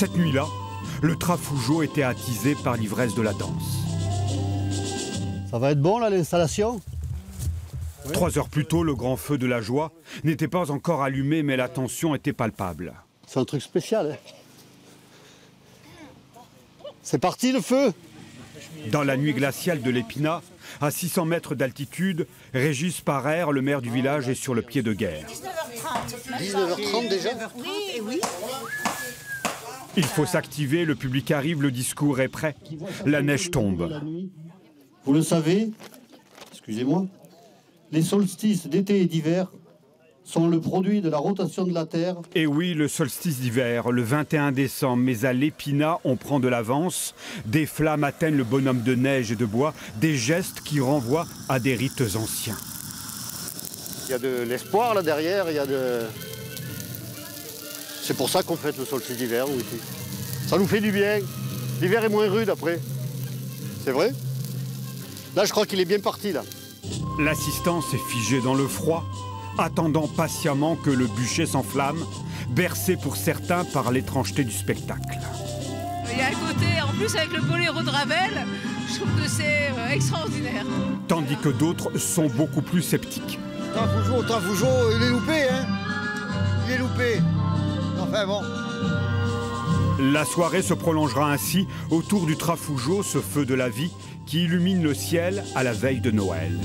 Cette nuit-là, le trafougeot était attisé par l'ivresse de la danse. Ça va être bon là l'installation? 3 heures plus tôt, le grand feu de la joie n'était pas encore allumé, mais la tension était palpable. C'est un truc spécial. Hein. C'est parti le feu! Dans la nuit glaciale de l'Épinat, à 600 mètres d'altitude, Régis Parère, le maire du village, est sur le pied de guerre. 19h30 déjà? Oui. Il faut s'activer, le public arrive, le discours est prêt. La neige tombe. Vous le savez, excusez-moi, les solstices d'été et d'hiver sont le produit de la rotation de la Terre. Et oui, le solstice d'hiver, le 21 décembre, mais à l'Épinat, on prend de l'avance. Des flammes atteignent le bonhomme de neige et de bois, des gestes qui renvoient à des rites anciens. Il y a de l'espoir là derrière, il y a de... C'est pour ça qu'on fête le solstice d'hiver, oui. Ça nous fait du bien. L'hiver est moins rude après. C'est vrai? Là, je crois qu'il est bien parti, là. L'assistance est figée dans le froid, attendant patiemment que le bûcher s'enflamme, bercé pour certains par l'étrangeté du spectacle. Il y a un côté, en plus avec le boléro de Ravel, je trouve que c'est extraordinaire. Tandis que d'autres sont beaucoup plus sceptiques. Trafougeot, il est loupé, hein? Il est loupé. Enfin bon. La soirée se prolongera ainsi autour du trafougeot, ce feu de la vie qui illumine le ciel à la veille de Noël.